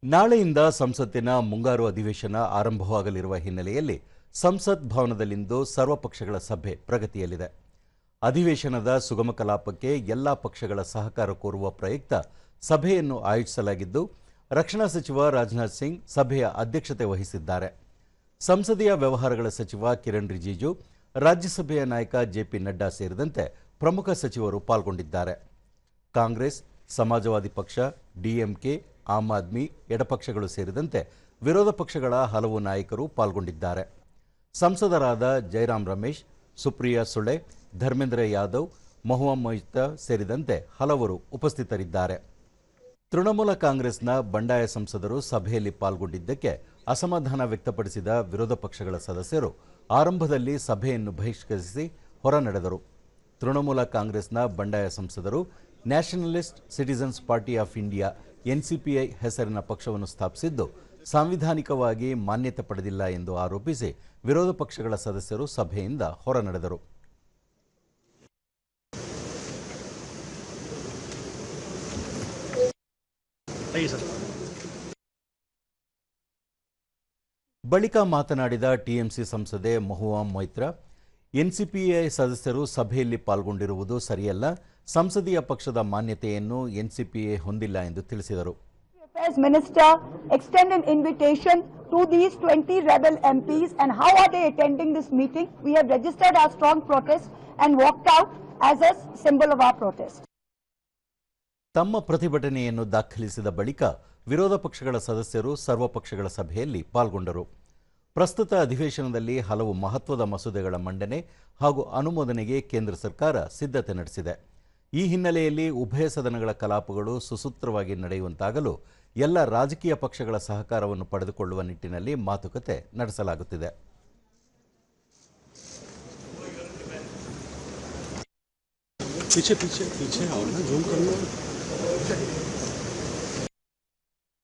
ನಾಳೆಯಿಂದ ಸಂಸತ್ತಿನ ಮುಂಗಾರು ಅಧಿವೇಶನ ಆರಂಭವಾಗಲಿರುವ ಹಿನ್ನೆಲೆಯಲ್ಲಿ ಸಂಸತ್ ಭವನದಲ್ಲಿಂದು ಸರ್ವಪಕ್ಷಗಳ ಸಭೆ ಪ್ರಗತಿಯಲ್ಲಿದೆ. ಅಧಿವೇಶನದ ಸುಗಮ ಕಲಾಪಕ್ಕೆ ಎಲ್ಲಾ ಪಕ್ಷಗಳ ಸಹಕಾರ ಕೋರುವ ಪ್ರಯುಕ್ತ ಸಭೆಯನ್ನು ಆಯೋಜಿಸಲಾಗಿದ್ದು, ರಕ್ಷಣಾ ಸಚಿವ ರಾಜನಾಥ್ ಸಿಂಗ್ ಸಭೆಯ ಅಧ್ಯಕ್ಷತೆ ವಹಿಸಿದ್ದಾರೆ. ಸಂಸದೀಯ ವ್ಯವಹಾರಗಳ ಸಚಿವ ಕಿರಣ್ ರಿಜಿಜು, ರಾಜ್ಯಸಭೆಯ ನಾಯಕ ಜೆಪಿ ನಡ್ಡಾ ಸೇರಿದಂತೆ ಪ್ರಮುಖ ಸಚಿವರು ಪಾಲ್ಗೊಂಡಿದ್ದಾರೆ. ಕಾಂಗ್ರೆಸ್, ಸಮಾಜವಾದಿ ಪಕ್ಷ, ಡಿಎಂಕೆ, ಆಮ್ ಆದ್ಮಿ, ಎಡಪಕ್ಷಗಳು ಸೇರಿದಂತೆ ವಿರೋಧ ಪಕ್ಷಗಳ ಹಲವು ನಾಯಕರು ಪಾಲ್ಗೊಂಡಿದ್ದಾರೆ. ಸಂಸದರಾದ ಜೈರಾಮ್ ರಮೇಶ್, ಸುಪ್ರಿಯಾ ಸುಳೆ, ಧರ್ಮೇಂದ್ರ ಯಾದವ್, ಮಹುವಾ ಮೊಯ್ತಾ ಸೇರಿದಂತೆ ಹಲವರು ಉಪಸ್ಥಿತರಿದ್ದಾರೆ. ತೃಣಮೂಲ ಕಾಂಗ್ರೆಸ್ನ ಬಂಡಾಯ ಸಂಸದರು ಸಭೆಯಲ್ಲಿ ಪಾಲ್ಗೊಂಡಿದ್ದಕ್ಕೆ ಅಸಮಾಧಾನ ವ್ಯಕ್ತಪಡಿಸಿದ ವಿರೋಧ ಪಕ್ಷಗಳ ಸದಸ್ಯರು ಆರಂಭದಲ್ಲಿ ಸಭೆಯನ್ನು ಬಹಿಷ್ಕರಿಸಿ ಹೊರನಡೆದರು. ತೃಣಮೂಲ ಕಾಂಗ್ರೆಸ್ನ ಬಂಡಾಯ ಸಂಸದರು nationalist citizens party of India NCPI ಹೆಸರಿನ ಪಕ್ಷವನ್ನು ಸ್ಥಾಪಿಸಿದ್ದು ಸಾಂವಿಧಾನಿಕವಾಗಿ ಮಾನ್ಯತೆ ಪಡೆದಿಲ್ಲ ಎಂದು ಆರೋಪಿಸಿ ವಿರೋಧ ಪಕ್ಷಗಳ ಸದಸ್ಯರು ಸಭೆಯಿಂದ ಹೊರನಡೆದರು. ಬಳಿಕ ಮಾತನಾಡಿದ ಟಿಎಂಸಿ ಸಂಸದೆ ಮಹುವಾ ಮೊಯ್ತಾ, ಎನ್ಸಿಪಿಐ ಸದಸ್ಯರು ಸಭೆಯಲ್ಲಿ ಪಾಲ್ಗೊಂಡಿರುವುದು ಸರಿಯಲ್ಲ, ಸಂಸದೀಯ ಪಕ್ಷದ ಮಾನ್ಯತೆಯನ್ನು ಎನ್ಸಿಪಿಐ ಹೊಂದಿಲ್ಲ ಎಂದು ತಿಳಿಸಿದರು. Affairs Minister extend an invitation to these 20 rebel MPs and how are they attending this meeting? We have registered our strong protest and walked out as a symbol of our protest. ತಮ್ಮ ಪ್ರತಿಭಟನೆಯನ್ನು ದಾಖಲಿಸಿದ ಬಳಿಕ ವಿರೋಧ ಪಕ್ಷಗಳ ಸದಸ್ಯರು ಸರ್ವಪಕ್ಷಗಳ ಸಭೆಯಲ್ಲಿ ಪಾಲ್ಗೊಂಡರು. ಪ್ರಸ್ತುತ ಅಧಿವೇಶನದಲ್ಲಿ ಹಲವು ಮಹತ್ವದ ಮಸೂದೆಗಳ ಮಂಡನೆ ಹಾಗೂ ಅನುಮೋದನೆಗೆ ಕೇಂದ್ರ ಸರ್ಕಾರ ಸಿದ್ಧತೆ ನಡೆಸಿದೆ. ಈ ಹಿನ್ನೆಲೆಯಲ್ಲಿ ಉಭಯ ಸದನಗಳ ಕಲಾಪಗಳು ಸುಸೂತ್ರವಾಗಿ ನಡೆಯುವಂತಾಗಲು ಎಲ್ಲ ರಾಜಕೀಯ ಪಕ್ಷಗಳ ಸಹಕಾರವನ್ನು ಪಡೆದುಕೊಳ್ಳುವ ನಿಟ್ಟಿನಲ್ಲಿ ಮಾತುಕತೆ ನಡೆಸಲಾಗುತ್ತಿದೆ. पीछे पीछे पीछे और ना जूम करना